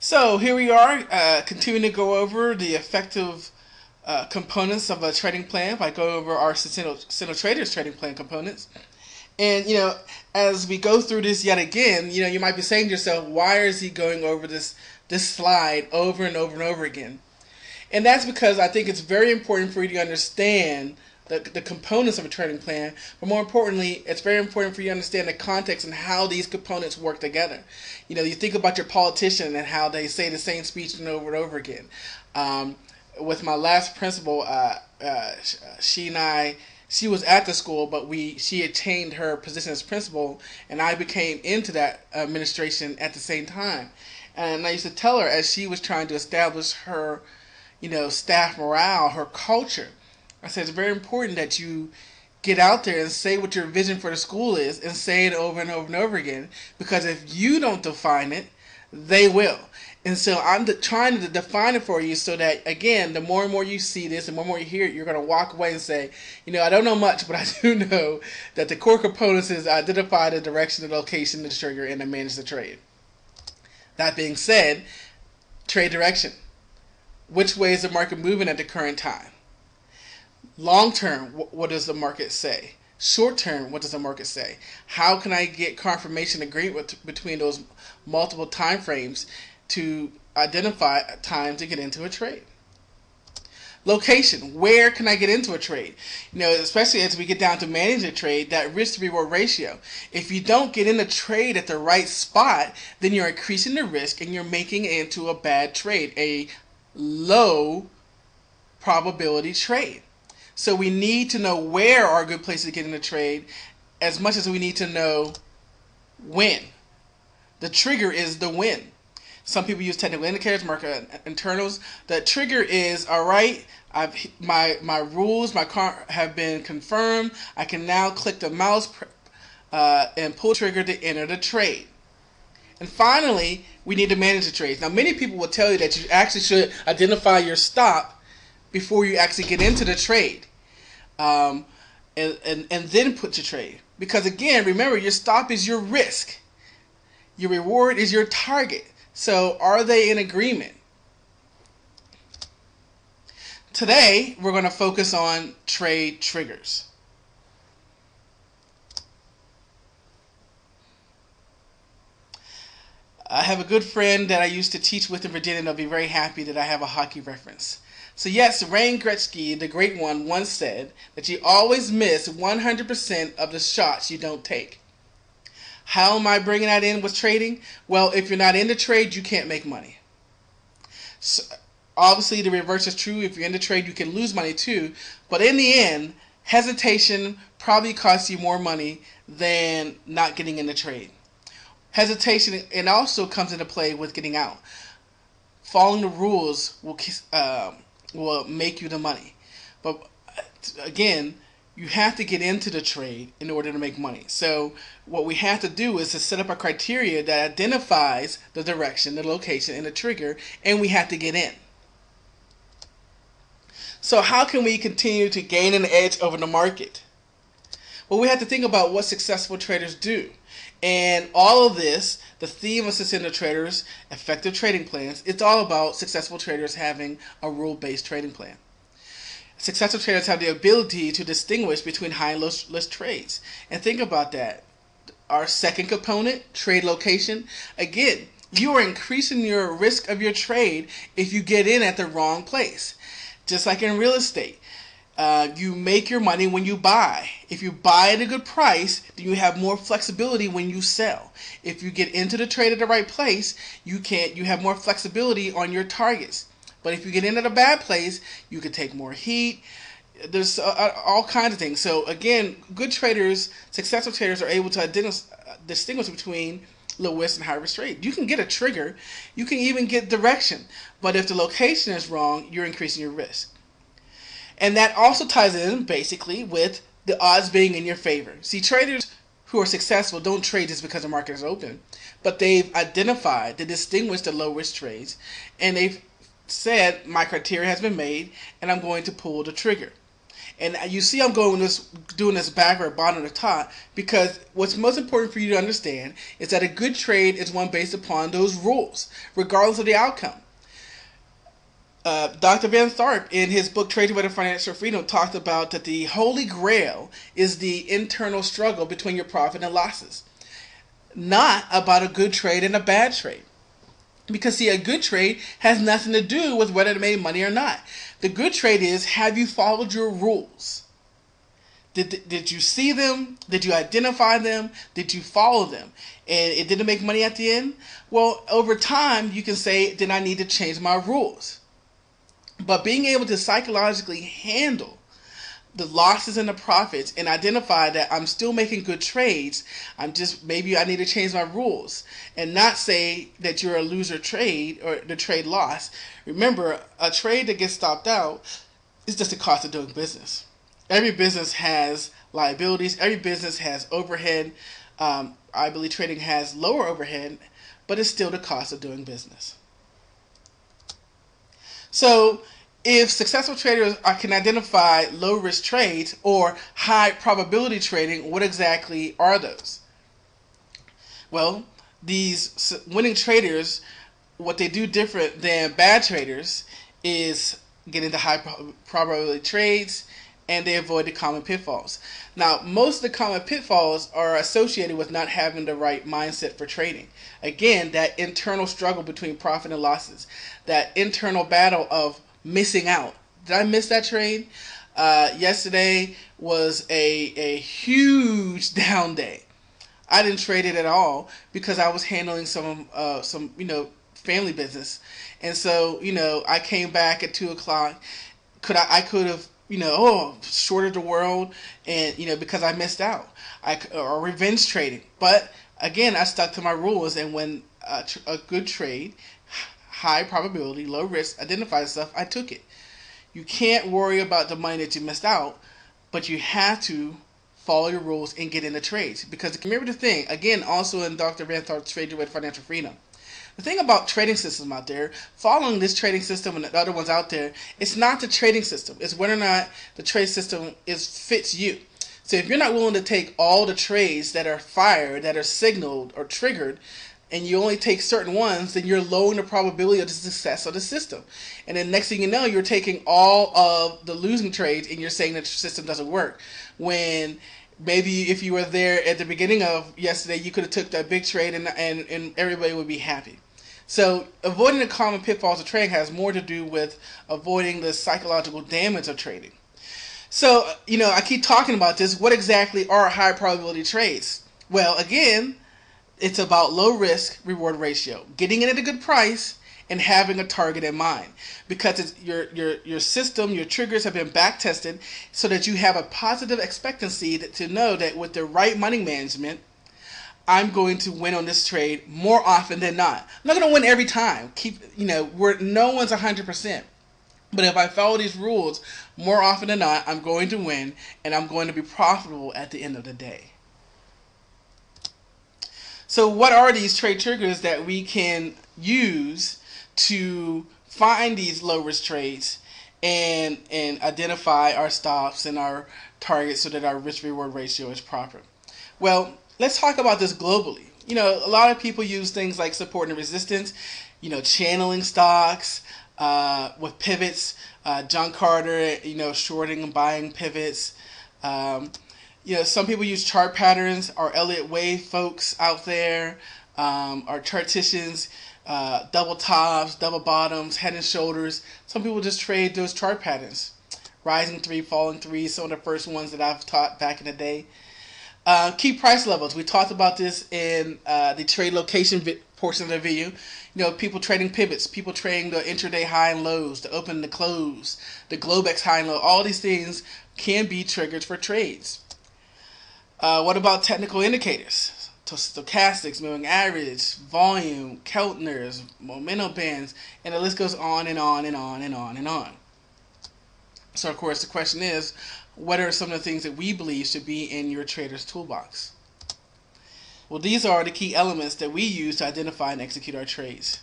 So here we are, continuing to go over the effective components of a trading plan by going over our Central Traders trading plan components. And as we go through this yet again, you might be saying to yourself, why is he going over this slide over and over and over again? And that's because I think it's very important for you to understand the components of a trading plan, but more importantly, it's very important for you to understand the context and how these components work together. You think about your politician and how they say the same speech over and over again. With my last principal, she was at the school, but she attained her position as principal, and I became into that administration at the same time. And I used to tell her, as she was trying to establish her, staff morale, her culture, I said it's very important that you get out there and say what your vision for the school is and say it over and over and over again, because if you don't define it, they will. And so I'm trying to define it for you so that, again, the more and more you see this, the more and more you hear it, you're going to walk away and say, I don't know much, but I do know that the core components is identify the direction, the location, the trigger, and to manage the trade. That being said, trade direction. Which way is the market moving at the current time? Long term, what does the market say? Short term, what does the market say? How can I get confirmation agreement between those multiple time frames to identify a time to get into a trade? Location, where can I get into a trade? Especially as we get down to managing a trade, that risk to reward ratio. If you don't get in a trade at the right spot, then you're increasing the risk and you're making it into a bad trade, a low probability trade. So we need to know where are good places to get in a trade as much as we need to know when. The trigger is the when. Some people use technical indicators, market internals. The trigger is, all right, my rules, have been confirmed. I can now click the mouse and pull trigger to enter the trade. And finally, we need to manage the trades. Now, many people will tell you that you actually should identify your stop before you actually get into the trade, and then put your trade. Because again, remember, your stop is your risk. Your reward is your target. So are they in agreement? Today, we're going to focus on trade triggers. I have a good friend that I used to teach with in Virginia, and they'll be very happy that I have a hockey reference. So yes, Wayne Gretzky, the great one, once said that you always miss 100% of the shots you don't take. How am I bringing that in with trading? Well, if you're not in the trade, you can't make money. So, obviously, the reverse is true. If you're in the trade, you can lose money too. But in the end, hesitation probably costs you more money than not getting in the trade. Hesitation, and also comes into play with getting out. Following the rules will make you the money. But again, you have to get into the trade in order to make money. So what we have to do is to set up a criteria that identifies the direction, the location, and the trigger, and we have to get in. So how can we continue to gain an edge over the market? Well, we have to think about what successful traders do. And all of this, the theme of Successful Traders, effective trading plans, it's all about successful traders having a rule-based trading plan. Successful traders have the ability to distinguish between high and low risk trades. And think about that. Our second component, trade location. Again, you are increasing your risk of your trade if you get in at the wrong place. Just like in real estate. You make your money when you buy. If you buy at a good price, then you have more flexibility when you sell. If you get into the trade at the right place, you have more flexibility on your targets. But if you get in at a bad place, you could take more heat. There's all kinds of things. So again, good traders, successful traders, are able to distinguish between low risk and high risk trade. You can get a trigger. You can even get direction. But if the location is wrong, you're increasing your risk. And that also ties in basically with the odds being in your favor. See, traders who are successful don't trade just because the market is open, but they've identified, they distinguish the low risk trades, and they've said, my criteria has been made and I'm going to pull the trigger. And you see I'm doing this backward, bottom to top, because what's most important for you to understand is that a good trade is one based upon those rules, regardless of the outcome. Dr. Van Tharp, in his book Trading with Financial Freedom, talked about that the holy grail is the internal struggle between your profit and losses, not about a good trade and a bad trade. Because, see, a good trade has nothing to do with whether it made money or not. The good trade is, have you followed your rules? Did you see them? Did you identify them? Did you follow them? And it didn't make money at the end? Well, over time, you can say, then I need to change my rules. But being able to psychologically handle the losses and the profits and identify that I'm still making good trades, maybe I need to change my rules, and not say that you're a loser trade or the trade loss. Remember, a trade that gets stopped out is just the cost of doing business. Every business has liabilities. Every business has overhead. I believe trading has lower overhead, but it's still the cost of doing business. So if successful traders can identify low-risk trades or high probability trading, what exactly are those? Well, these winning traders, what they do different than bad traders is get into high probability trades, and they avoid the common pitfalls. Now, most of the common pitfalls are associated with not having the right mindset for trading. Again, that internal struggle between profit and losses, that internal battle of missing out. Did I miss that trade? Yesterday was a huge down day. I didn't trade it at all because I was handling some family business, and so I came back at 2 o'clock. I could have shorted the world, and because I missed out, or revenge trading. But again, I stuck to my rules, and when a good trade, high probability, low risk, identified stuff, I took it. You can't worry about the money that you missed out, but you have to follow your rules and get into trades. Because remember the thing, again, also in Dr. Van Tharp's Trading with Financial Freedom, the thing about trading systems out there, following this trading system and the other ones out there, it's not the trading system. It's whether or not the trade system fits you. So if you're not willing to take all the trades that are fired, that are signaled or triggered, and you only take certain ones, then you're lowering the probability of the success of the system. And then next thing you know, you're taking all of the losing trades and you're saying that your system doesn't work. When maybe if you were there at the beginning of yesterday, you could have took that big trade and everybody would be happy. So avoiding the common pitfalls of trading has more to do with avoiding the psychological damage of trading. So, I keep talking about this. What exactly are high probability trades? Well, again, it's about low risk reward ratio, getting in at a good price and having a target in mind, because your system, your triggers have been back tested so that you have a positive expectancy to know that with the right money management, I'm going to win on this trade more often than not. I'm not going to win every time. No one's 100%. But if I follow these rules more often than not, I'm going to win, and I'm going to be profitable at the end of the day. So what are these trade triggers that we can use to find these low risk trades and identify our stops and our targets so that our risk reward ratio is proper? Well, let's talk about this globally. A lot of people use things like support and resistance, channeling stocks with pivots. John Carter, shorting and buying pivots. Some people use chart patterns. Our Elliott Wave folks out there, our charticians, double tops, double bottoms, head and shoulders. Some people just trade those chart patterns. Rising 3, falling 3, some of the first ones that I've taught back in the day. Key price levels. We talked about this in the trade location portion of the video. People trading pivots, people trading the intraday high and lows, the open and the close, the Globex high and low. All these things can be triggers for trades. What about technical indicators? Stochastics, moving average, volume, Keltners, momentum bands, and the list goes on and on and on and on and on. So, of course, the question is, what are some of the things that we believe should be in your trader's toolbox? Well, these are the key elements that we use to identify and execute our trades.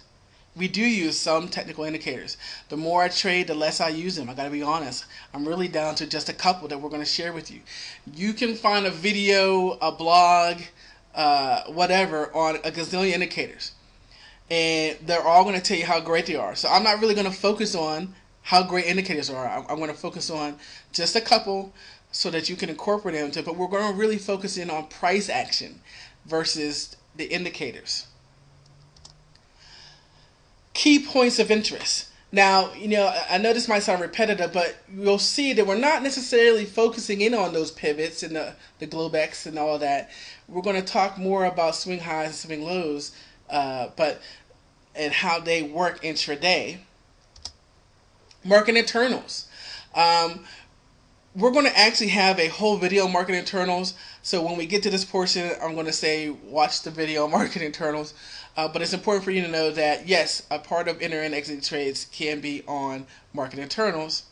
we do use some technical indicators. The more I trade, the less I use them. I gotta be honest. I'm really down to just a couple that we're gonna share with you. You can find a video, a blog, whatever, on a gazillion indicators, and they're all gonna tell you how great they are. So I'm not really gonna focus on how great indicators are. I'm gonna focus on just a couple so that you can incorporate them into it, but we're gonna really focus in on price action versus the indicators. Key points of interest. Now, I know this might sound repetitive, but you'll see that we're not necessarily focusing in on those pivots and the Globex and all that. We're going to talk more about swing highs and swing lows, and how they work intraday. Market internals. We're going to actually have a whole video on market internals. So when we get to this portion, I'm going to say watch the video on market internals. But it's important for you to know that, yes, a part of enter and exit trades can be on market internals.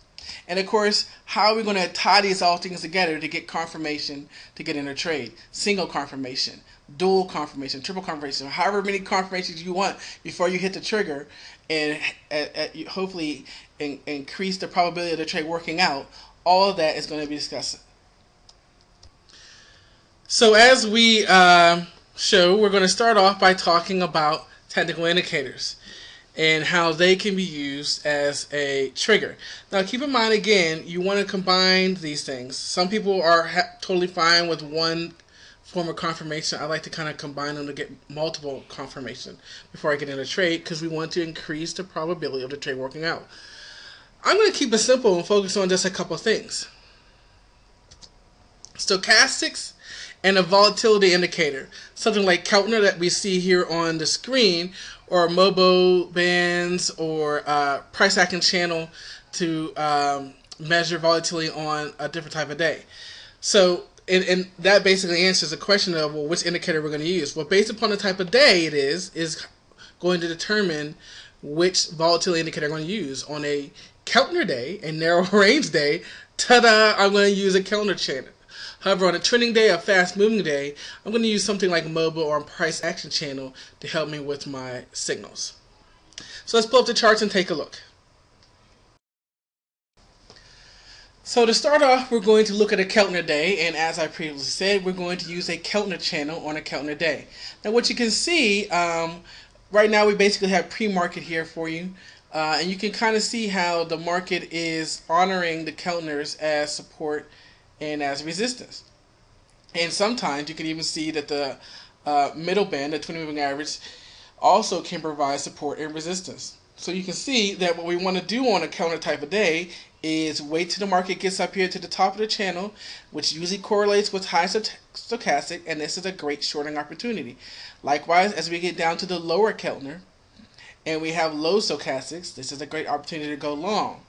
And of course, how are we going to tie these all things together to get confirmation to get in a trade? Single confirmation, dual confirmation, triple confirmation, however many confirmations you want before you hit the trigger, and hopefully increase the probability of the trade working out. All of that is going to be discussed. So as we show, we're going to start off by talking about technical indicators and how they can be used as a trigger. Now keep in mind, again, you want to combine these things. Some people are totally fine with one form of confirmation. I like to kind of combine them to get multiple confirmation before I get in a trade, because we want to increase the probability of the trade working out. I'm going to keep it simple and focus on just a couple things. Stochastics and a volatility indicator, something like Keltner that we see here on the screen, or MOBO bands, or price action channel to measure volatility on a different type of day. So, and that basically answers the question of, well, which indicator we're going to use. Well, based upon the type of day it is going to determine which volatility indicator I'm going to use. On a Keltner day, a narrow range day, ta-da, I'm going to use a Keltner channel. However, on a trending day, a fast moving day, I'm going to use something like MOBO or price action channel to help me with my signals. So let's pull up the charts and take a look. So to start off, we're going to look at a Keltner day, and as I previously said, we're going to use a Keltner channel on a Keltner day. Now what you can see, right now we basically have pre-market here for you, and you can kind of see how the market is honoring the Keltners as support and as resistance. And sometimes you can even see that the middle band, the 20 moving average, also can provide support and resistance. So you can see that what we want to do on a Keltner type of day is wait till the market gets up here to the top of the channel, which usually correlates with high stochastic, and this is a great shorting opportunity. Likewise, as we get down to the lower Keltner and we have low stochastics, this is a great opportunity to go long.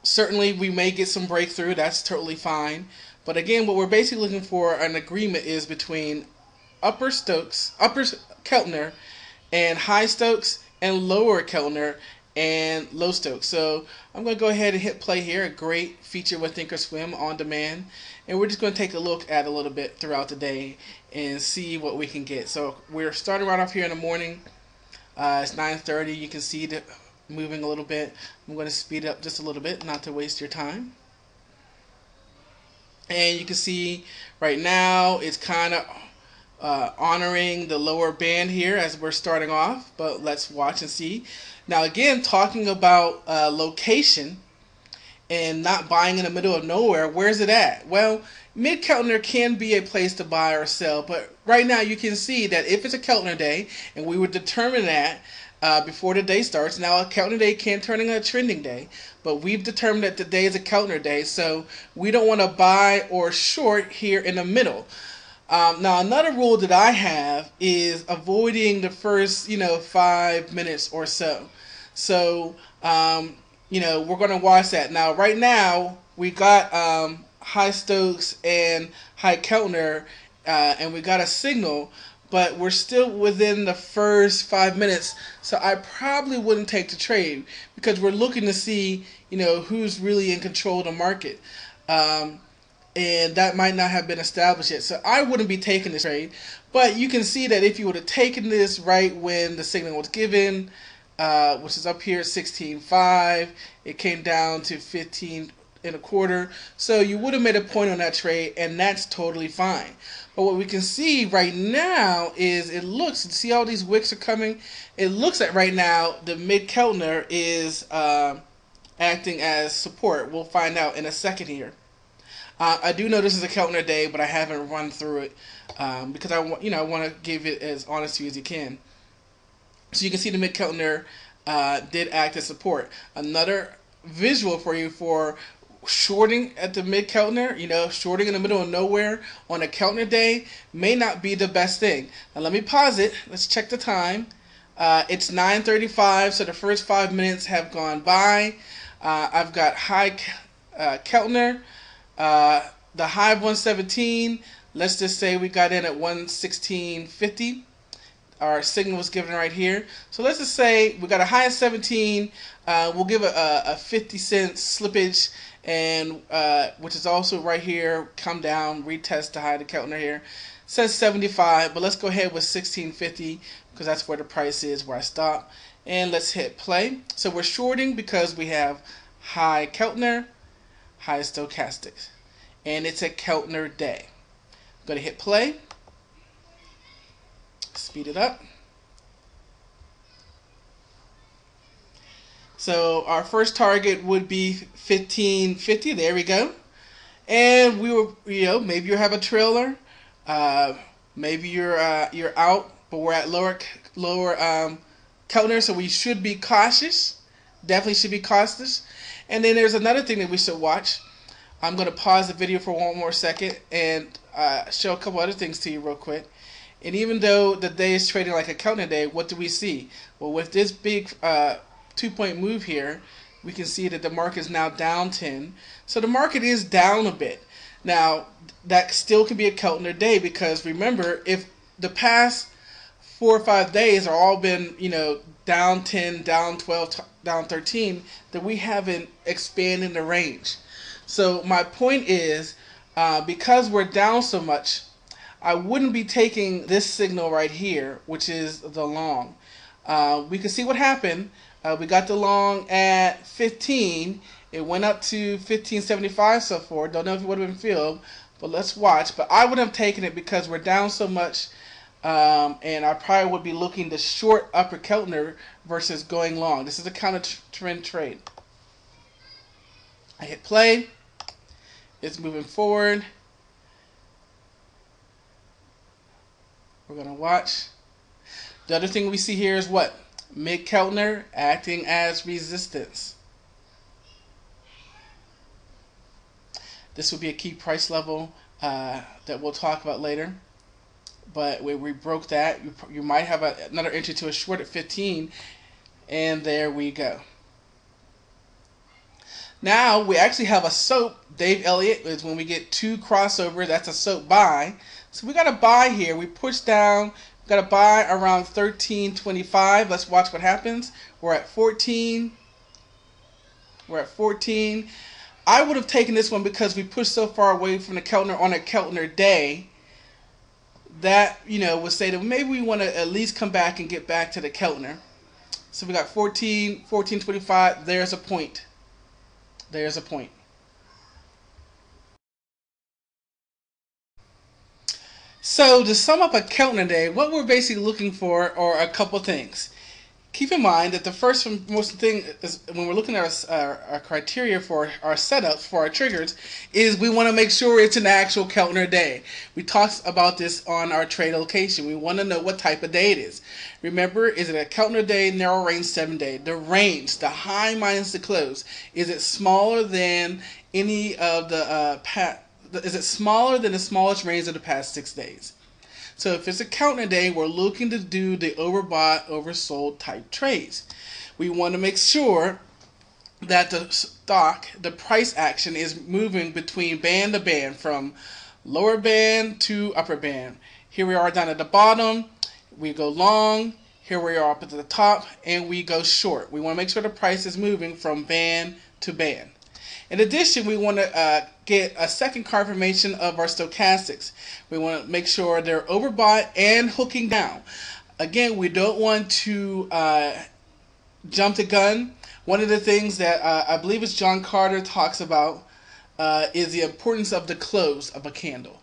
Certainly we may get some breakthrough, that's totally fine. But again, what we're basically looking for an agreement is between upper Keltner and high Stokes, and lower Keltner and low Stokes. So I'm going to go ahead and hit play here, a great feature with Thinkorswim on demand. And we're just going to take a look at a little bit throughout the day and see what we can get. So we're starting right off here in the morning. It's 9:30. You can see the moving a little bit. I'm going to speed up just a little bit, not to waste your time. And you can see right now it's kind of honoring the lower band here as we're starting off, but let's watch and see. Now again, talking about location and not buying in the middle of nowhere, where's it at? Well, mid Keltner can be a place to buy or sell, but right now you can see that if it's a Keltner day, and we would determine that before the day starts. Now a Keltner day can turn into a trending day, but we've determined that the day is a Keltner day, so we don't want to buy or short here in the middle. Now another rule that I have is avoiding the first 5 minutes or so. So we're going to watch that. Now right now we got high Stokes and high Keltner, and we got a signal, but we're still within the first 5 minutes, so I probably wouldn't take the trade because we're looking to see who's really in control of the market. and that might not have been established yet. So I wouldn't be taking this trade, but you can see that if you would have taken this right when the signal was given, which is up here at 16.5, it came down to 15.25. So you would have made a point on that trade, and that's totally fine. But what we can see right now is it looks, see all these wicks are coming? It looks like right now the mid-Keltner is acting as support. We'll find out in a second here. I do know this is a Keltner day, but I haven't run through it because I want to give it as honest to you as you can. So you can see the mid-Keltner did act as support. Another visual for you for shorting at the mid-Keltner, shorting in the middle of nowhere on a Keltner day may not be the best thing. Now let me pause it. Let's check the time. It's 9:35, so the first 5 minutes have gone by. I've got high Keltner. The high of 117, let's just say we got in at 116.50. Our signal was given right here. So let's just say we got a high of 17. We'll give a 50-cent slippage, and which is also right here. Come down, retest the high of the Keltner here. It says 75, but let's go ahead with 16.50 because that's where the price is, where I stop. And let's hit play. So we're shorting because we have high Keltner, high stochastics, and it's a Keltner day. I'm going to hit play, speed it up. So our first target would be 15.50. There we go. And we were, maybe you have a trailer, maybe you're out, but we're at lower Keltner, so we should be cautious. Definitely should be cautious. And then there's another thing that we should watch. I'm going to pause the video for one more second and show a couple other things to you real quick. And even though the day is trading like a Keltner day, what do we see? Well, with this big 2-point move here, we can see that the market is now down 10. So the market is down a bit. Now, that still can be a Keltner day because remember, if the past 4 or 5 days are all been, down 10, down 12, down 13, then we haven't expanded the range. So my point is, because we're down so much, I wouldn't be taking this signal right here, which is the long. We can see what happened. We got the long at 15. It went up to 15.75 so far. Don't know if it would have been filled, but let's watch. But I would have taken it because we're down so much. And I probably would be looking to short upper Keltner versus going long. This is a counter trend trade. I hit play. It's moving forward. We're going to watch. The other thing we see here is what? Mid-Keltner acting as resistance. This would be a key price level that we'll talk about later. But we broke that. You might have another entry to a short at 15. And there we go. Now we actually have a SOAP. Dave Elliott is when we get 2 crossover. That's a SOAP buy. So we got a buy here. We push down. We got a buy around 13.25. Let's watch what happens. We're at 14. We're at 14. I would have taken this one because we pushed so far away from the Keltner on a Keltner day. That, would say that maybe we want to at least come back and get back to the Keltner. So we got 14, 14.25. There's a point. There's a point. So to sum up a Keltner day, what we're basically looking for are a couple things. Keep in mind that the first and most thing is when we're looking at our criteria for our setups, for our triggers, is we want to make sure it's an actual Keltner day. We talked about this on our trade location. We want to know what type of day it is. Remember, is it a Keltner day, narrow range 7 day? The range, the high minus the close, is it smaller than any of the is it smaller than the smallest range of the past 6 days? So if it's a Keltner day, we're looking to do the overbought, oversold type trades. We want to make sure that the stock, the price action is moving between band to band, from lower band to upper band. Here we are down at the bottom, we go long, here we are up at the top, and we go short. We want to make sure the price is moving from band to band. In addition, we want to get a second confirmation of our stochastics. We want to make sure they're overbought and hooking down. Again, we don't want to jump the gun. One of the things that I believe it's John Carter talks about is the importance of the close of a candle.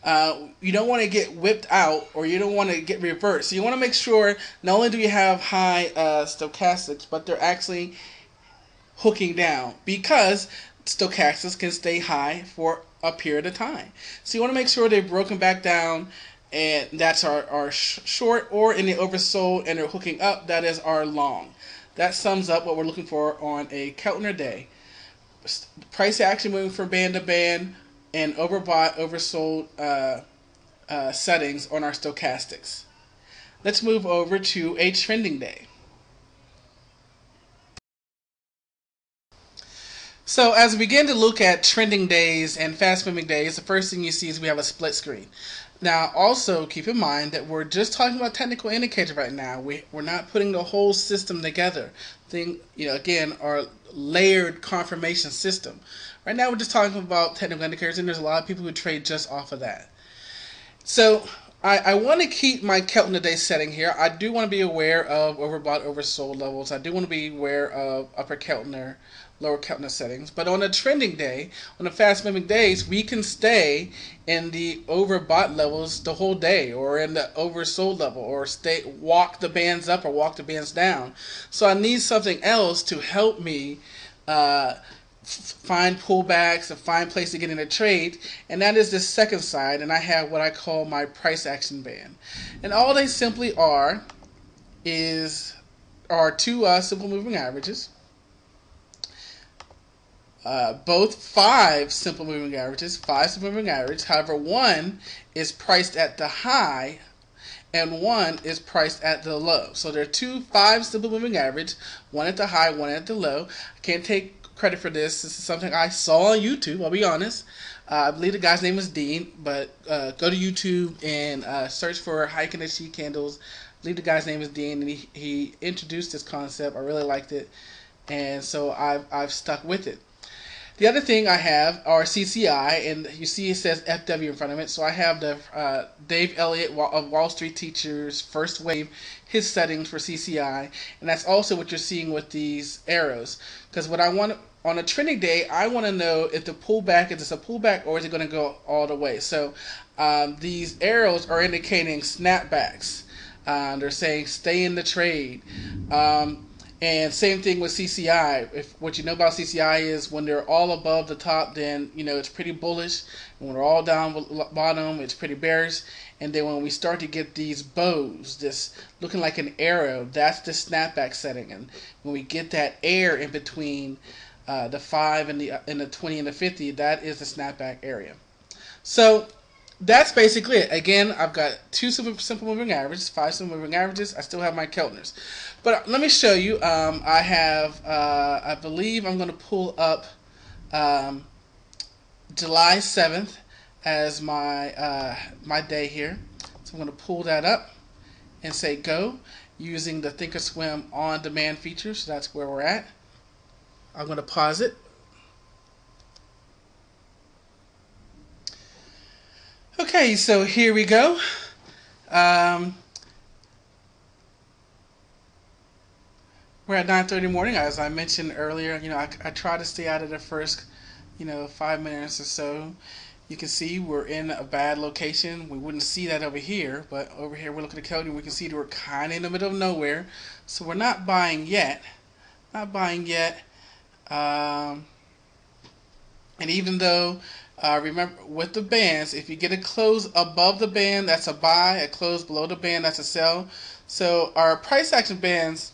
You don't want to get whipped out, or you don't want to get reversed. So you want to make sure not only do you have high stochastics, but they're actually hooking down, because stochastics can stay high for a period of time. So you want to make sure they've broken back down, and that's our short, or in the oversold and they're hooking up, that is our long. That sums up what we're looking for on a Keltner day. Price action moving from band to band, and overbought, oversold settings on our stochastics. Let's move over to a trending day. So as we begin to look at trending days and fast moving days, the first thing you see is we have a split screen. Now also keep in mind that we're just talking about technical indicators right now. We're not putting the whole system together. Again, our layered confirmation system. Right now we're just talking about technical indicators, and there's a lot of people who trade just off of that. So I want to keep my Keltner day setting here. I do want to be aware of overbought, oversold levels. I do want to be aware of upper Keltner, lower Keltner settings. But on a trending day, on the fast moving days, we can stay in the overbought levels the whole day, or in the oversold level, or walk the bands up or walk the bands down. So I need something else to help me find pullbacks and find place to get in a trade, and that is the second side, and I have what I call my price action band. And all they simply are two simple moving averages, both 5 simple moving averages, 5 simple moving average. However, one is priced at the high and one is priced at the low. So there are 5 simple moving average, one at the high, one at the low. I can't take credit for this. This is something I saw on YouTube, I'll be honest. I believe the guy's name is Dean, but go to YouTube and search for high condition candles. I believe the guy's name is Dean, and he introduced this concept. I really liked it, and so I've stuck with it. The other thing I have are CCI, and you see it says FW in front of it. So I have the Dave Elliott of Wall Street Teachers First Wave, his settings for CCI, and that's also what you're seeing with these arrows. Because what I want on a trending day, I want to know if the pullback, is it a pullback or is it going to go all the way. So these arrows are indicating snapbacks. They're saying stay in the trade. And same thing with CCI. If what you know about CCI is when they're all above the top, then it's pretty bullish. And when they're all down bottom, it's pretty bearish. And then when we start to get these bows, this looking like an arrow, that's the snapback setting. And when we get that air in between the 5 and the 20 and the 50, that is the snapback area. So that's basically it. Again, I've got 2 simple moving averages, 5 simple moving averages. I still have my Keltners. But let me show you. I have, I believe I'm going to pull up July 7th as my day here. So I'm going to pull that up and say go using the Thinkorswim on demand feature. So that's where we're at. I'm going to pause it. Okay, so here we go. We're at 9:30 in the morning. As I mentioned earlier, I try to stay out of the first, 5 minutes or so. You can see we're in a bad location. We wouldn't see that over here, but over here we're looking at the code and we can see that we're kind of in the middle of nowhere. So we're not buying yet. Not buying yet. And even though, remember, with the bands, if you get a close above the band, that's a buy. A close below the band, that's a sell. So our price action bands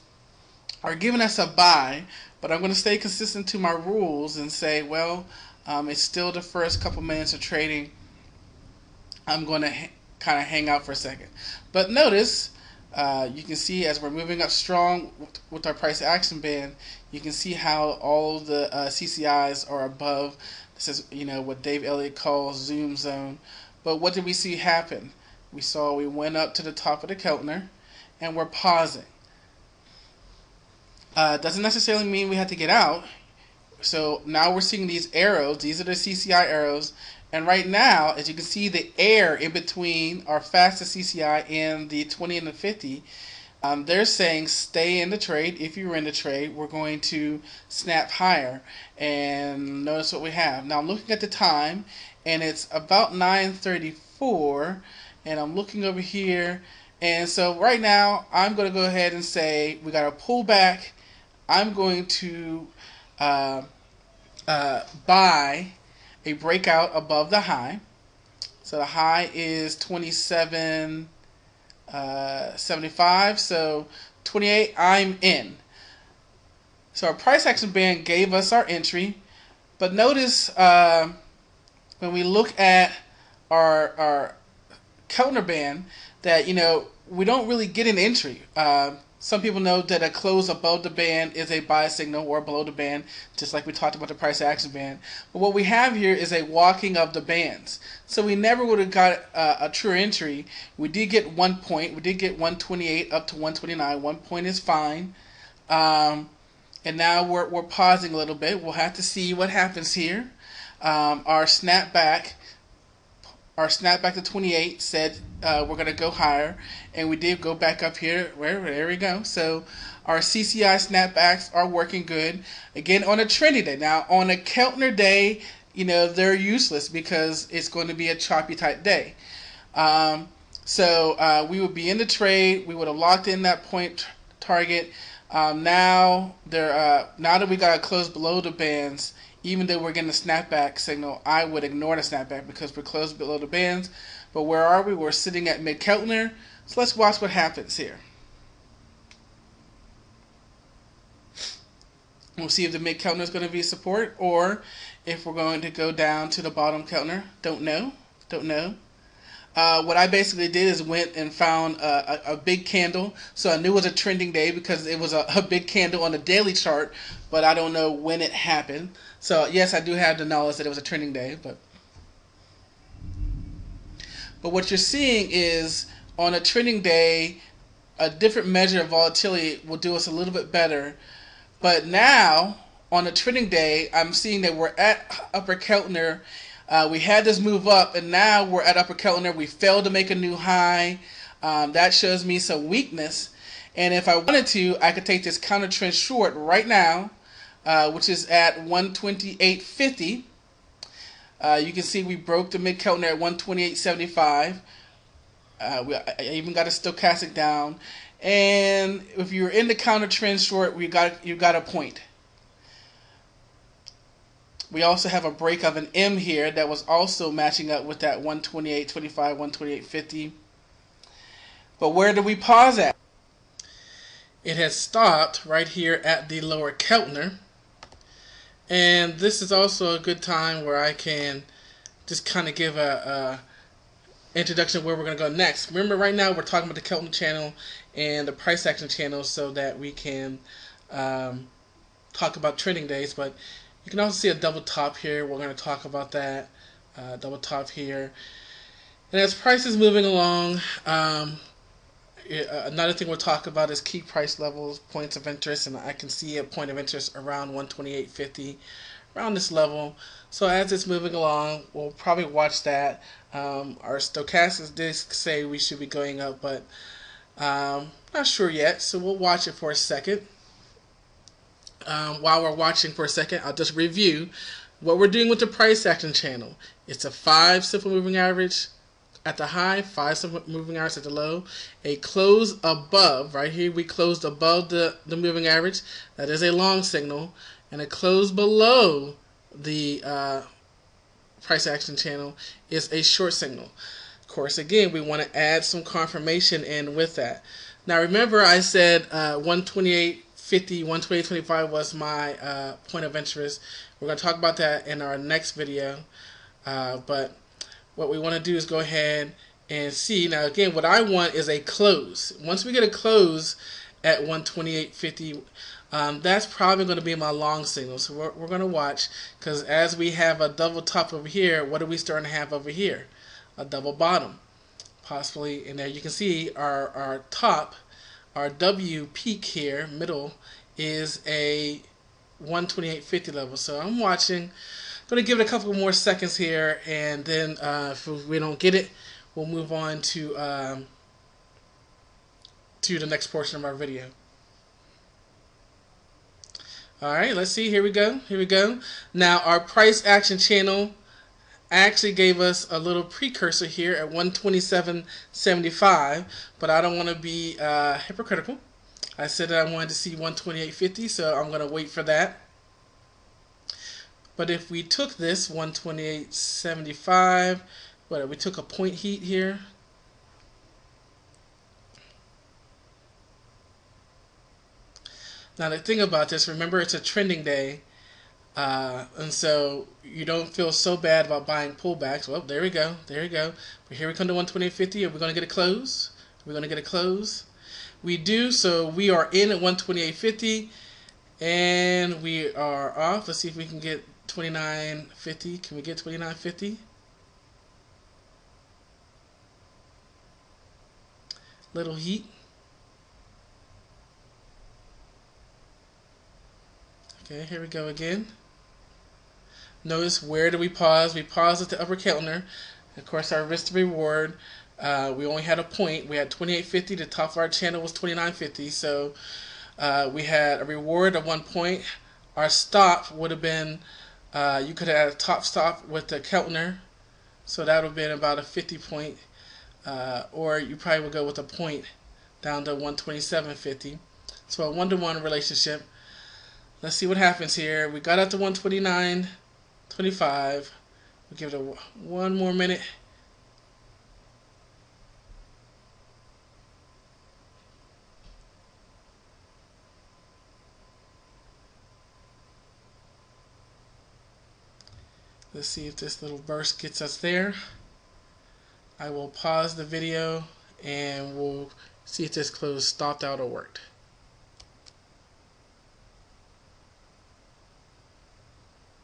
are giving us a buy, but I'm going to stay consistent to my rules and say, well, it's still the first couple minutes of trading. I'm going to kind of hang out for a second. But notice, you can see as we're moving up strong with our price action band, you can see how all the CCIs are above. This is what Dave Elliott calls zoom zone. But what did we see happen? We went up to the top of the Keltner and we're pausing. Doesn't necessarily mean we have to get out. So now we're seeing these arrows. These are the CCI arrows. And right now, as you can see, the air in between our fastest CCI and the 20 and the 50, they're saying stay in the trade. If you're in the trade, we're going to snap higher. And notice what we have. Now I'm looking at the time, and it's about 9:34. And I'm looking over here. And so right now, I'm going to go ahead and say we got a pullback. I'm going to buy a breakout above the high. So the high is 27.75. So 28, I'm in. So our price action band gave us our entry, but notice when we look at our Keltner band that we don't really get an entry. Some people know that a close above the band is a buy signal, or below the band, just like we talked about the price action band. But what we have here is a walking of the bands. So we never would have got a true entry. We did get 1 point. We did get 128 up to 129. 1 point is fine. And now we're pausing a little bit. We'll have to see what happens here. Our snapback to 28 said we're going to go higher, and we did go back up here. There we go. So our CCI snapbacks are working good. Again, on a trendy day. Now, on a Keltner day, they're useless because it's going to be a choppy type day. So we would be in the trade. We would have locked in that point target. Now that we got to close below the bands, even though we're getting a snapback signal, I would ignore the snapback because we're closed below the bands. But where are we? We're sitting at mid Keltner. So let's watch what happens here. We'll see if the mid Keltner is going to be support, or if we're going to go down to the bottom Keltner. Don't know. What I basically did is went and found a big candle. So I knew it was a trending day because it was a big candle on the daily chart, but I don't know when it happened. So yes, I do have the knowledge that it was a trending day, but what you're seeing is on a trending day, a different measure of volatility will do us a little bit better. But now on a trending day, I'm seeing that we're at upper Keltner. We had this move up, and now we're at upper Keltner. We failed to make a new high. That shows me some weakness. And if I wanted to, I could take this counter trend short right now, which is at 128.50. You can see we broke the mid Keltner at 128.75. I even got a stochastic down. And if you're in the counter trend short, you got a point. We also have a break of an M here that was also matching up with that 128.25, 128.50. But where do we pause at? It has stopped right here at the lower Keltner. And this is also a good time where I can just kind of give a introduction of where we're going to go next. Remember, right now we're talking about the Keltner channel and the price action channel so that we can talk about trending days. But you can also see a double top here. We're going to talk about that. Double top here. And as price is moving along, another thing we'll talk about is key price levels, points of interest, and I can see a point of interest around 128.50, around this level. So as it's moving along, we'll probably watch that. Our stochastics did say we should be going up, but not sure yet, so we'll watch it for a second. While we're watching for a second, I'll just review what we're doing with the price action channel. It's a 5 simple moving average at the high, 5 simple moving average at the low, a close above. Right here we closed above the moving average. That is a long signal. And a close below the price action channel is a short signal. Of course, again, we want to add some confirmation in with that. Now remember, I said 128.50, 128.25 was my point of interest. We're going to talk about that in our next video. But what we want to do is go ahead and see. Now again, what I want is a close. Once we get a close at 128.50, that's probably going to be my long signal. So we're going to watch, because as we have a double top over here, what are we starting to have over here? A double bottom, possibly. And there you can see our top, our W peak here, middle, is a 128.50 level. So I'm watching. I'm going to give it a couple more seconds here, and then if we don't get it, we'll move on to the next portion of our video. Alright, let's see. Here we go. Here we go. Now, our price action channel actually gave us a little precursor here at 127.75, but I don't want to be hypocritical. I said that I wanted to see 128.50, so I'm going to wait for that. But if we took this 128.75, we took a point heat here. Now the thing about this, remember it's a trending day, and so you don't feel so bad about buying pullbacks. Well, there we go, there we go. But here we come to 128.50. Are we going to get a close? Are we going to get a close? We do, so we are in at 128.50, and we are off. Let's see if we can get 29.50. Can we get 29.50? Little heat. Okay, here we go again. Notice, where do we pause? We paused at the upper counter. Of course, our risk to reward, we only had a point. We had 28.50. The top of our channel was 29.50. So we had a reward of 1 point. Our stop would have been, you could have had a top stop with the counter. So that would have been about a 50 point. Or you probably would go with a point down to 127.50. So a 1-to-1 relationship. Let's see what happens here. We got up to 129.25. We'll give it one more minute. Let's see if this little burst gets us there. I will pause the video and we'll see if this close stopped out or worked.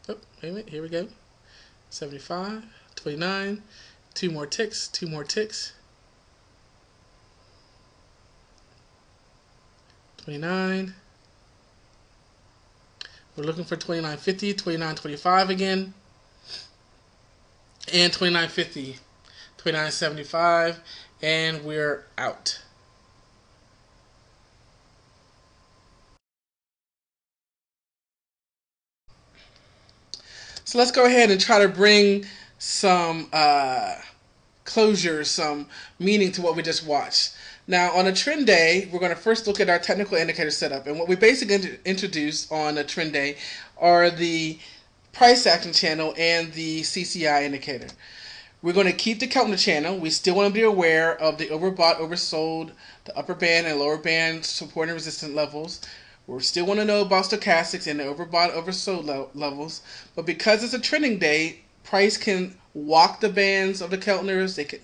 Oh, wait a minute, here we go. 75, 29, 2 more ticks, 2 more ticks. 29. We're looking for 29.50, 29.25 again. And 29.50, 29.75, and we're out. So let's go ahead and try to bring some closure, some meaning to what we just watched. Now, on a trend day, we're going to first look at our technical indicator setup. And what we basically introduce on a trend day are the price action channel and the CCI indicator. We're going to keep the counter channel. We still want to be aware of the overbought, oversold, the upper band and lower band support and resistance levels. We still want to know about stochastics and the overbought, oversold levels. But because it's a trending day, price can walk the bands of the counters. They can,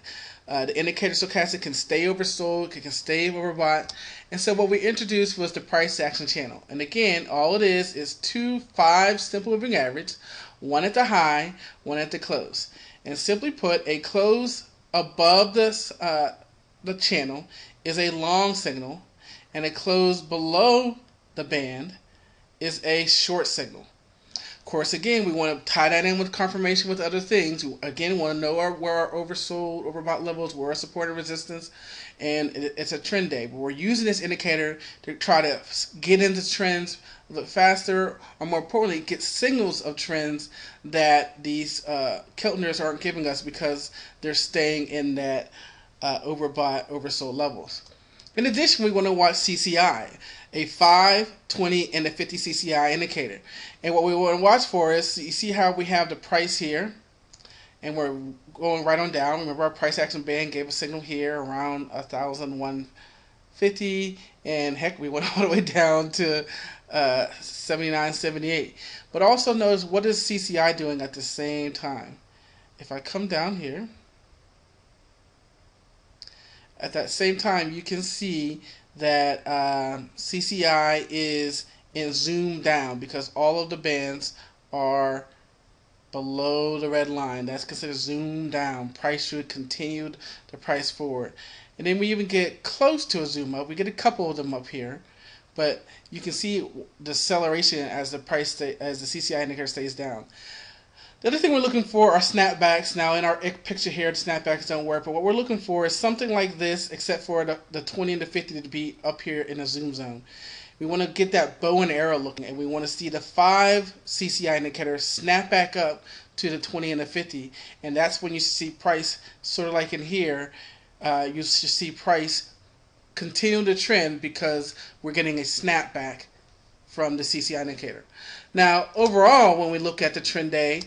the indicator stochastic can stay oversold, it can stay overbought. And so what we introduced was the price action channel. And again, all it is 2 5 simple moving average, one at the high, one at the close. And simply put, a close above this, the channel is a long signal, and a close below the band is a short signal. Of course, again, we want to tie that in with confirmation with other things. We, again, want to know where our oversold, overbought levels, where our support and resistance, and it's a trend day. But we're using this indicator to try to get into trends a little faster, or more importantly, get signals of trends that these Keltners aren't giving us because they're staying in that overbought, oversold levels. In addition, we want to watch CCI, a 5, 20, and a 50 CCI indicator. And what we want to watch for is, you see how we have the price here, and we're going right on down. Remember, our price action band gave a signal here around 1,150, and heck, we went all the way down to 79.78. But also notice, what is CCI doing at the same time? If I come down here, at that same time, you can see that CCI is in zoom down because all of the bands are below the red line. That's considered zoom down. Price should continue to price forward. And then we even get close to a zoom up. We get a couple of them up here. but you can see deceleration as the as the CCI indicator stays down. The other thing we're looking for are snapbacks. Now in our picture here, the snapbacks don't work, but what we're looking for is something like this, except for the 20 and the 50 to be up here in the zoom zone. We want to get that bow and arrow looking, and we want to see the 5 CCI indicators snap back up to the 20 and the 50, and that's when you see price, sort of like in here, you should see price continue to trend because we're getting a snapback from the CCI indicator. Now, overall, when we look at the trend day,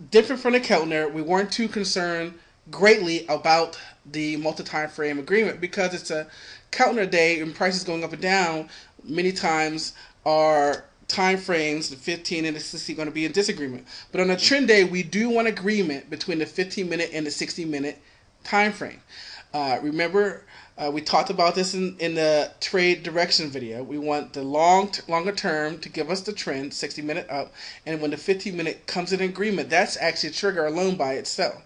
different from the Keltner, we weren't too concerned greatly about the multi-time frame agreement because it's a Keltner day and prices going up and down. Many times our time frames, the 15 and the 60, are going to be in disagreement. But on a trend day, we do want agreement between the 15-minute and the 60-minute time frame. Remember, we talked about this in the trade direction video. We want the longer term to give us the trend, 60-minute up, and when the 15-minute comes in agreement, that's actually a trigger alone by itself.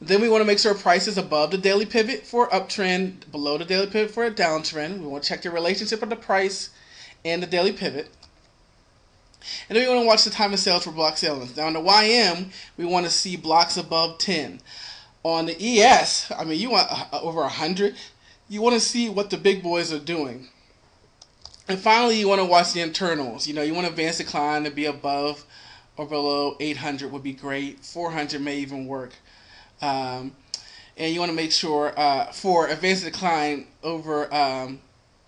Then we want to make sure price is above the daily pivot for uptrend, below the daily pivot for a downtrend. We want to check the relationship of the price and the daily pivot. And then we want to watch the time of sales for block sales. Now on the YM, we want to see blocks above 10. On the ES, I mean, you want over 100. You want to see what the big boys are doing. And finally, you want to watch the internals. You know, you want advanced decline to be above or below 800 would be great. 400 may even work. And you want to make sure for advanced decline over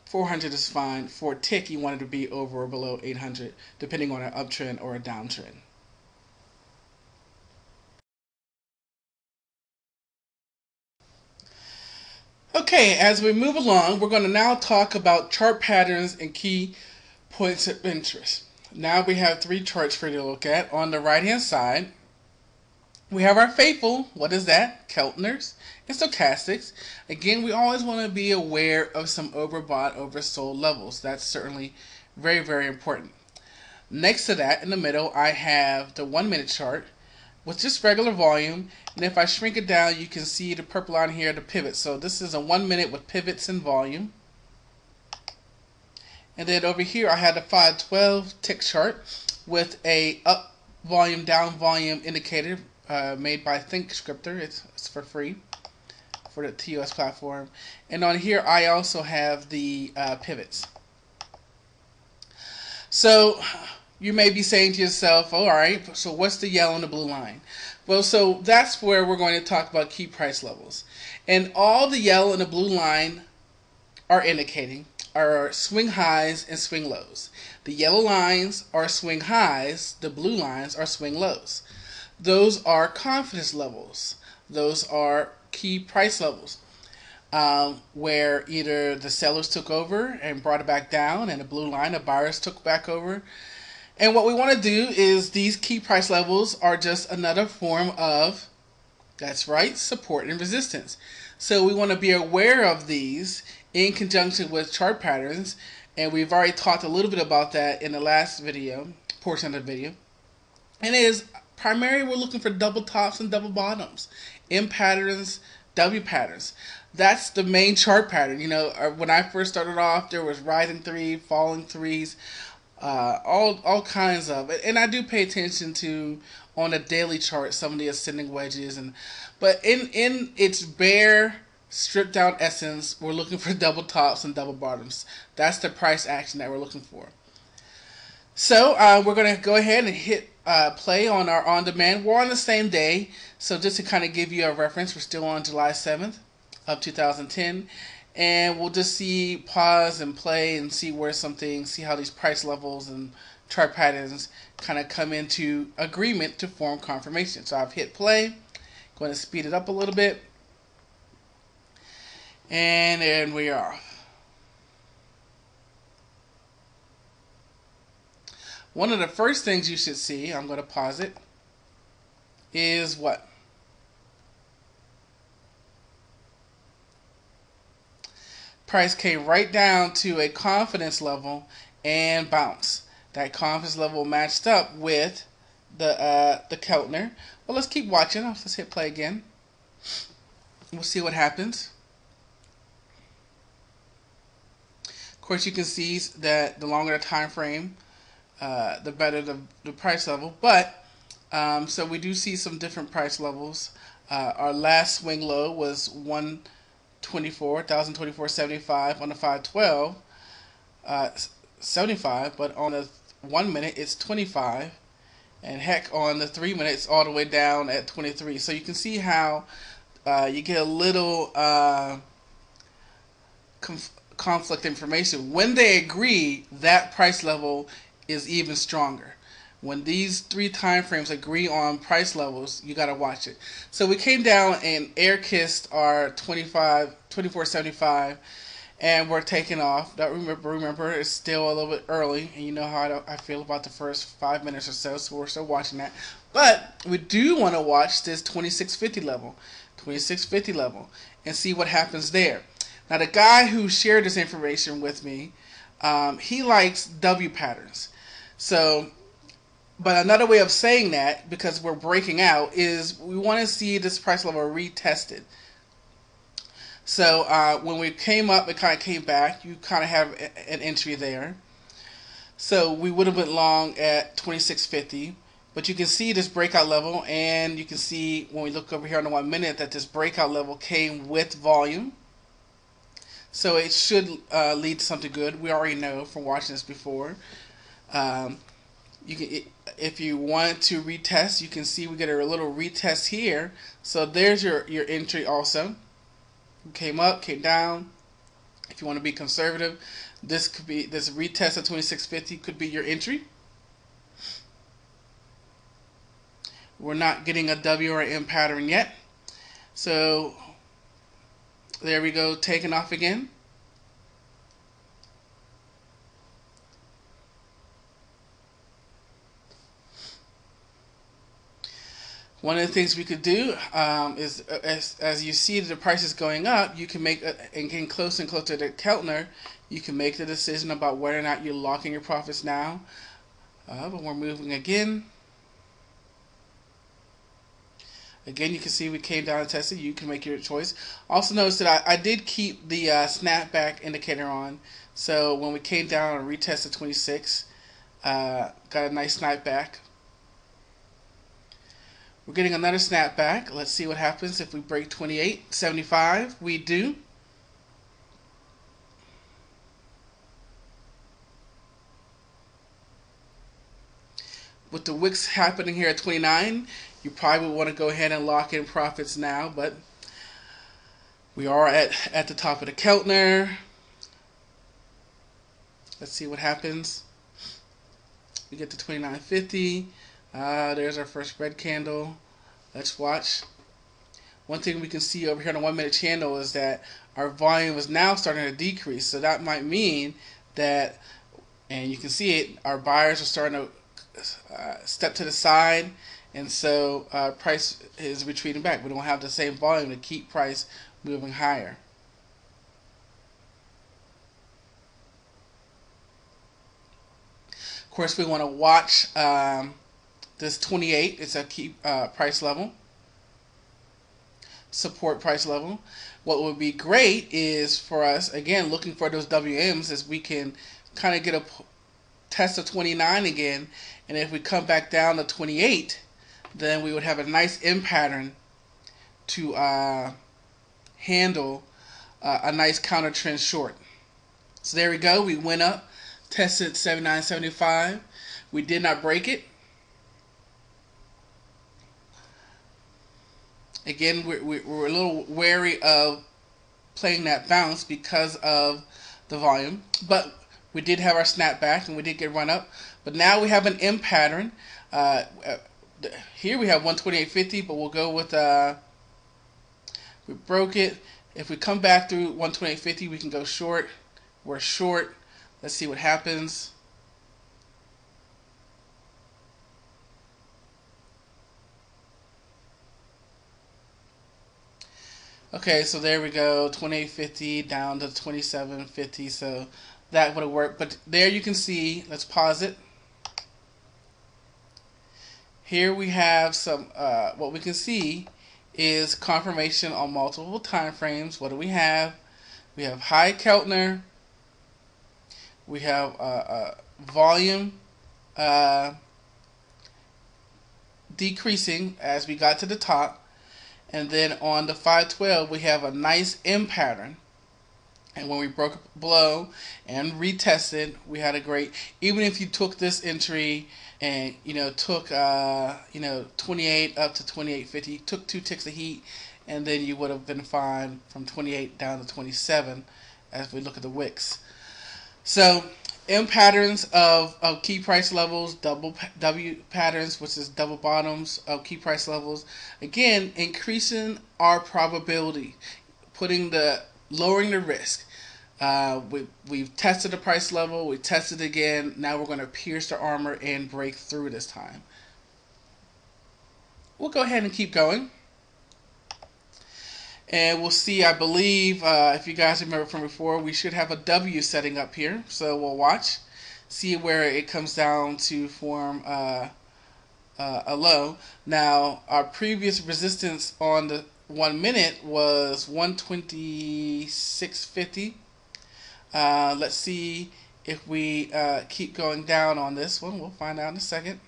400 is fine. For a tick, you want it to be over or below 800, depending on an uptrend or a downtrend. Okay, as we move along, we're going to now talk about chart patterns and key points of interest. Now we have 3 charts for you to look at. On the right-hand side, we have our faithful, what is that? Keltners and stochastics. Again, we always want to be aware of some overbought, oversold levels. That's certainly very, very important. Next to that, in the middle, I have the 1-minute chart with just regular volume, and if I shrink it down, you can see the purple line here, the pivot. So this is a 1 minute with pivots and volume. And then over here, I had the 512 tick chart with a up volume, down volume indicator made by ThinkScriptor. It's for free for the TOS platform. And on here, I also have the pivots. So you may be saying to yourself, all right, so what's the yellow and the blue line? Well, so that's where we're going to talk about key price levels. And all the yellow and the blue line are indicating are swing highs and swing lows. The yellow lines are swing highs, the blue lines are swing lows. Those are confidence levels. Those are key price levels. Where either the sellers took over and brought it back down, and the blue line, the buyers took back over. And what we want to do is these key price levels are just another form of, that's right, support and resistance. So we want to be aware of these in conjunction with chart patterns, and we've already talked a little bit about that in the last video, portion of the video. And it is primarily we're looking for double tops and double bottoms, M patterns, W patterns. That's the main chart pattern. You know, when I first started off, there was rising 3, falling 3s. All kinds of it, and I do pay attention to on a daily chart some of the ascending wedges, but in its bare stripped down essence, we're looking for double tops and double bottoms. That's the price action that we're looking for. So we're going to go ahead and hit play on our on-demand. We're on the same day, so just to kind of give you a reference, we're still on July 7th of 2010. And we'll just pause and play and see where see how these price levels and chart patterns kind of come into agreement to form confirmation. So I've hit play, going to speed it up a little bit, and there we are. One of the first things you should see, I'm going to pause it, is what? Price came right down to a confidence level and bounce. That confidence level matched up with the Keltner. Well, let's keep watching. Let's hit play again. We'll see what happens. course, you can see that the longer the time frame, the better the price level. But so we do see some different price levels. Our last swing low was 124.75 on the 512, 75, but on the 1 minute it's 25, and heck, on the 3 minutes all the way down at 23. So you can see how you get a little conflict information. When they agree, that price level is even stronger. When these three time frames agree on price levels, you got to watch it. So we came down and air kissed our 24.75, and we're taking off. That remember, it's still a little bit early, and you know how I feel about the first 5 minutes or so. So we're still watching that. But we do want to watch this 26.50 level, and see what happens there. Now, the guy who shared this information with me, he likes W patterns. So, but another way of saying that, because we're breaking out, is we want to see this price level retested. So when we came up, it kind of came back. You kind of have an entry there. So we would have been long at 26.50. But you can see this breakout level, and you can see when we look over here on the 1 minute that this breakout level came with volume. So it should lead to something good. We already know from watching this before. You can, if you want to retest, you can see we get a little retest here. So there's your entry also. Came up, came down. If you want to be conservative, this could be this retest at 26.50 could be your entry. We're not getting a W or an M pattern yet. So there we go, taking off again. One of the things we could do is, as you see the prices going up, you can make, and getting closer and closer to the Keltner, you can make the decision about whether or not you're locking your profits now. But we're moving again. Again, you can see we came down and tested. You can make your choice. Also notice that I did keep the snapback indicator on. So when we came down and retested 26, got a nice snapback. We're getting another snapback. Let's see what happens if we break 28.75. We do. With the wicks happening here at 29, you probably would want to go ahead and lock in profits now, but we are at the top of the Keltner. Let's see what happens. We get to 29.50. There's our first red candle. Let's watch. One thing we can see over here on the 1 minute channel is that our volume is now starting to decrease. So that might mean that, and you can see it, our buyers are starting to step to the side, and so price is retreating back. We don't have the same volume to keep price moving higher. Of course, we want to watch this 28. It's a key price level, support price level. What would be great is for us, again, looking for those WMs, is we can kind of get a test of 29 again, and if we come back down to 28, then we would have a nice M pattern to handle a nice counter trend short. So there we go. We went up, tested 79.75. We did not break it. Again, we're a little wary of playing that bounce because of the volume, but we did have our snapback and we did get run up. But now we have an M pattern. Here we have 128.50, but we'll go with we broke it. If we come back through 128.50, we can go short. We're short. Let's see what happens. Okay, so there we go, 28.50 down to 27.50, so that would have worked. But there you can see, let's pause it. Here we have some, what we can see is confirmation on multiple time frames. What do we have? We have high Keltner, we have volume decreasing as we got to the top, and then on the 512 we have a nice M pattern. And when we broke below and retested, we had a great. Even if you took this entry and took 28 up to 28.50, took 2 ticks of heat, and then you would have been fine from 28 down to 27 as we look at the wicks. So M patterns of key price levels, W patterns, which is double bottoms of key price levels. Again, increasing our probability, lowering the risk. We've tested the price level, we tested again, now we're going to pierce the armor and break through this time. We'll go ahead and keep going. And we'll see, I believe, if you guys remember from before, we should have a W setting up here. So we'll watch, see where it comes down to form a low. Now, our previous resistance on the 1 minute was 126.50. Let's see if we keep going down on this one. We'll find out in a second.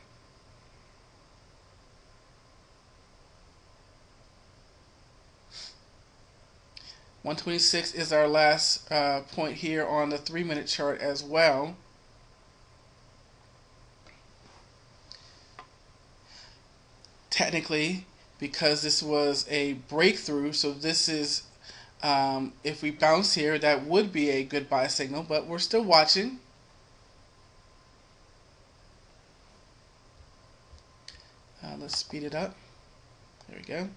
$126 is our last point here on the 3-minute chart as well. Technically, because this was a breakthrough, so this is if we bounce here, that would be a good buy signal, but we're still watching. Let's speed it up. There we go.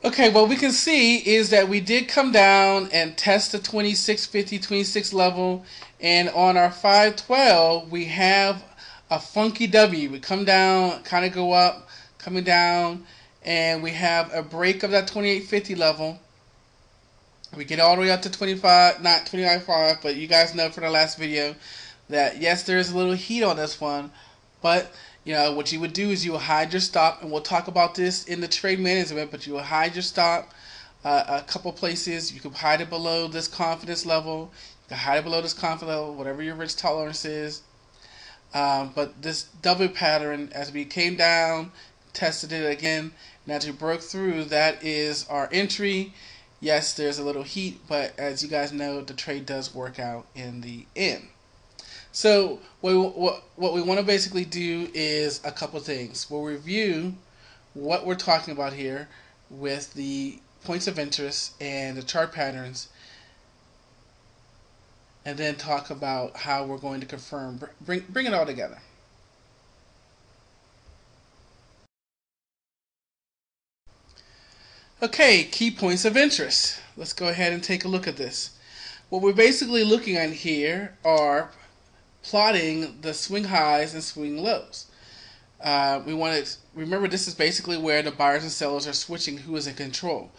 Okay, what we can see is that we did come down and test the 26.50, 26 level, and on our 512 we have a funky W. We come down, kind of go up, coming down, and we have a break of that 28.50 level. We get all the way up to 25, not 29.5, but you guys know from the last video that yes, there is a little heat on this one, but what you would do is you will hide your stop, and we'll talk about this in the trade management, but you will hide your stop a couple places. You can hide it below this confidence level. You can hide it below this confidence level, whatever your risk tolerance is. But this W pattern, as we came down, tested it again, and as we broke through, that is our entry. Yes, there's a little heat, but as you guys know, the trade does work out in the end. So what we want to basically do is a couple things. We'll review what we're talking about here with the points of interest and the chart patterns, and then talk about how we're going to confirm, bring it all together. Okay, key points of interest. Let's go ahead and take a look at this. What we're basically looking at here are plotting the swing highs and swing lows. We want to remember this is basically where the buyers and sellers are switching who is in control.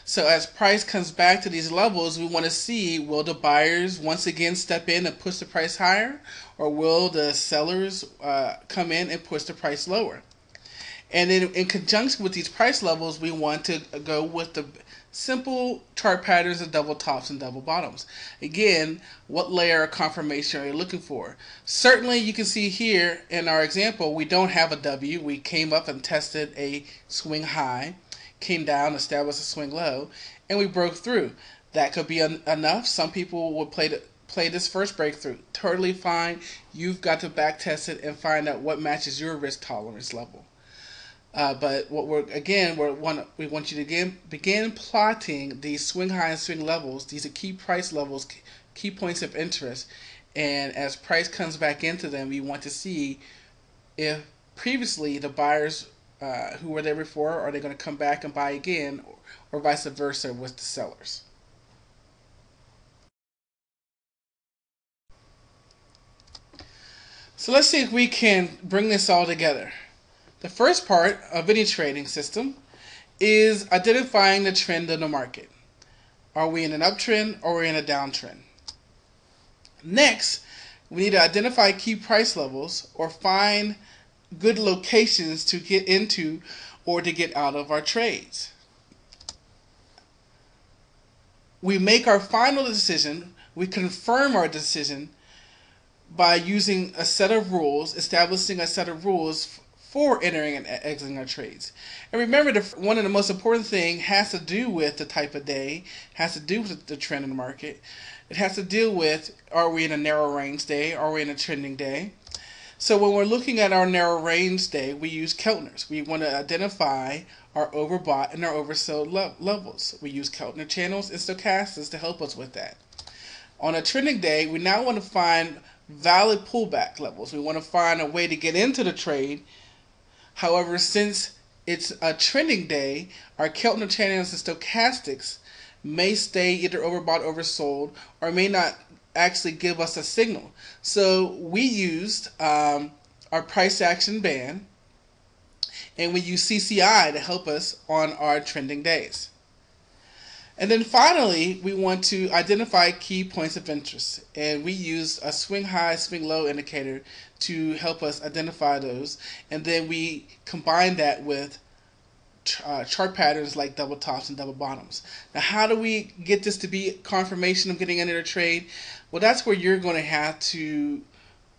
So as price comes back to these levels, we want to see, will the buyers once again step in and push the price higher, or will the sellers come in and push the price lower? And then in conjunction with these price levels, we want to go with the simple chart patterns of double tops and double bottoms. Again, what layer of confirmation are you looking for? Certainly you can see here in our example, we don't have a W. We came up and tested a swing high, came down, established a swing low, and we broke through. That could be enough. Some people would play this first breakthrough. Totally fine. You've got to back test it and find out what matches your risk tolerance level. But what we want you to begin plotting these swing high and swing levels. These are key price levels, key points of interest, and as price comes back into them, you want to see if previously the buyers who were there before, are they going to come back and buy again, or vice versa with the sellers. So let's see if we can bring this all together. The first part of any trading system is identifying the trend in the market. Are we in an uptrend or are we in a downtrend? Next, We need to identify key price levels or find good locations to get into or to get out of our trades. We make our final decision, we confirm our decision by using a set of rules, establishing a set of rules for entering and exiting our trades. And remember, one of the most important things has to do with the type of day, has to do with the trend in the market. It has to deal with, are we in a narrow range day, are we in a trending day? So when we're looking at our narrow range day, we use Keltners. We want to identify our overbought and our oversold levels. We use Keltner channels and stochastics to help us with that. On a trending day, we now want to find valid pullback levels. We want to find a way to get into the trade. However, since it's a trending day, our Keltner channels and stochastics may stay either overbought, oversold, or may not actually give us a signal. So we used our price action band, and we use CCI to help us on our trending days. And then finally, we want to identify key points of interest, and we use a swing high, swing low indicator to help us identify those, and then we combine that with chart patterns like double tops and double bottoms. Now, how do we get this to be confirmation of getting into the trade? Well, that's where you're going to have to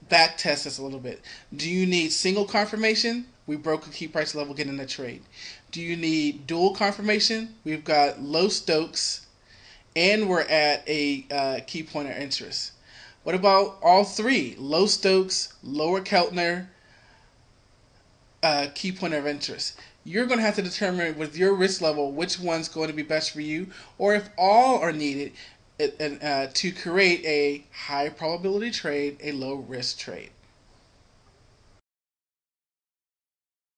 back test this a little bit. Do you need single confirmation? We broke a key price level, get in the trade. Do you need dual confirmation? We've got low Stokes and we're at a key point of interest. What about all three? Low Stokes, lower Keltner, key point of interest. You're going to have to determine with your risk level which one's going to be best for you, or if all are needed to create a high probability trade, a low risk trade.